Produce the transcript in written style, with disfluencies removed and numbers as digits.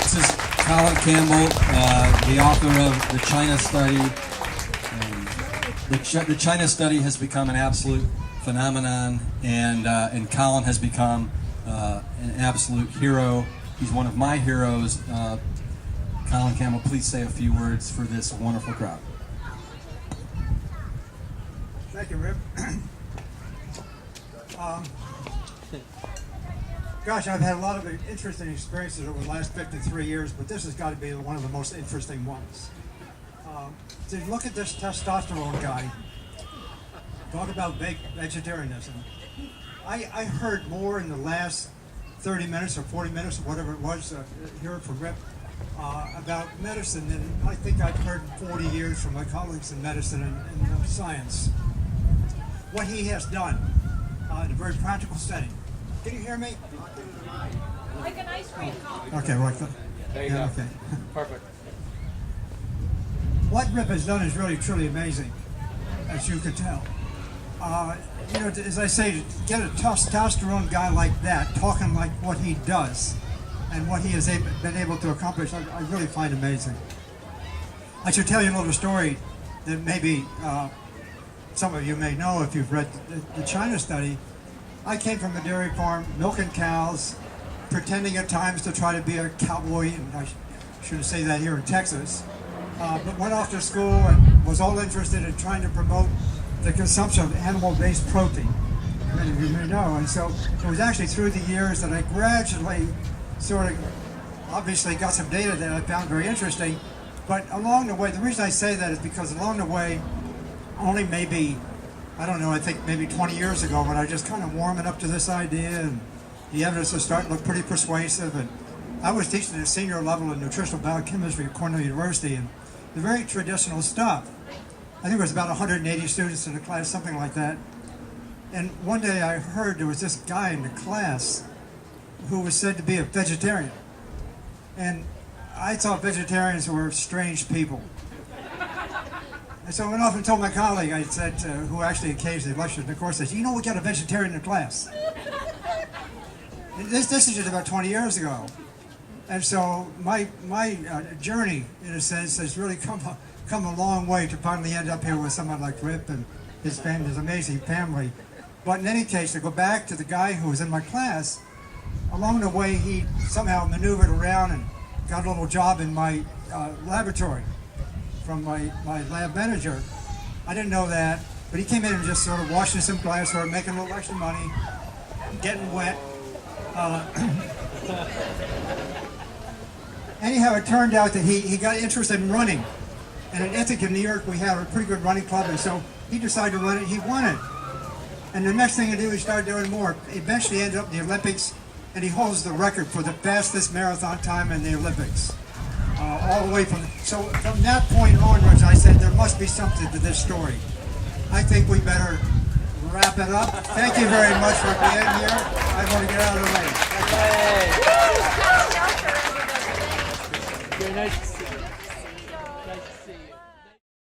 This is Colin Campbell, the author of the China Study. The China Study has become an absolute phenomenon, and Colin has become an absolute hero. He's one of my heroes. Colin Campbell, please say a few words for this wonderful crowd. Thank you, Rip. Gosh, I've had a lot of interesting experiences over the last 53 years, but this has got to be one of the most interesting ones. To look at this testosterone guy, talk about vegetarianism. I heard more in the last 30 minutes or 40 minutes or whatever it was here from Rip about medicine than I think I've heard in 40 years from my colleagues in medicine and science. What he has done in a very practical setting. Can you hear me? Like an ice cream cone. Okay, right. There you go. Okay. Perfect. What Rip has done is really, truly amazing, as you can tell. As I say, to get a testosterone guy like that talking like what he does and what he has been able to accomplish, I really find amazing. I should tell you a little story that maybe some of you may know if you've read the China Study. I came from a dairy farm, milking cows, pretending at times to try to be a cowboy, and I shouldn't say that here in Texas, but went off to school and was all interested in trying to promote the consumption of animal-based protein. Many of you may know, and so it was actually through the years that I gradually sort of obviously got some data that I found very interesting, but along the way, the reason I say that is because along the way, only maybe, I don't know, I think maybe 20 years ago when I was just kind of warming up to this idea and the evidence was starting to look pretty persuasive, and I was teaching at a senior level in nutritional biochemistry at Cornell University, and the very traditional stuff. I think there was about 180 students in the class, something like that. And one day I heard there was this guy in the class who was said to be a vegetarian. And I thought vegetarians were strange people. And so I went off and told my colleague, I said, who actually occasionally lectured in the course, says, "You know, we got a vegetarian in the class." This is just about 20 years ago. And so my journey, in a sense, has really come a long way to finally end up here with someone like Rip and his family, his amazing family. But in any case, to go back to the guy who was in my class, along the way he somehow maneuvered around and got a little job in my laboratory from my lab manager. I didn't know that, but he came in and just sort of washing some glass, sort of making a little extra money, getting wet. Anyhow, it turned out that he got interested in running. And in Ithaca, New York, we have a pretty good running club, and so he decided to run it. He won it. And the next thing to do, he started doing more. Eventually ended up in the Olympics, and he holds the record for the fastest marathon time in the Olympics. All the way from that point onwards, I said there must be something to this story. I think we better wrap it up. Thank you very much for being here. I want to get out of the way. Very nice.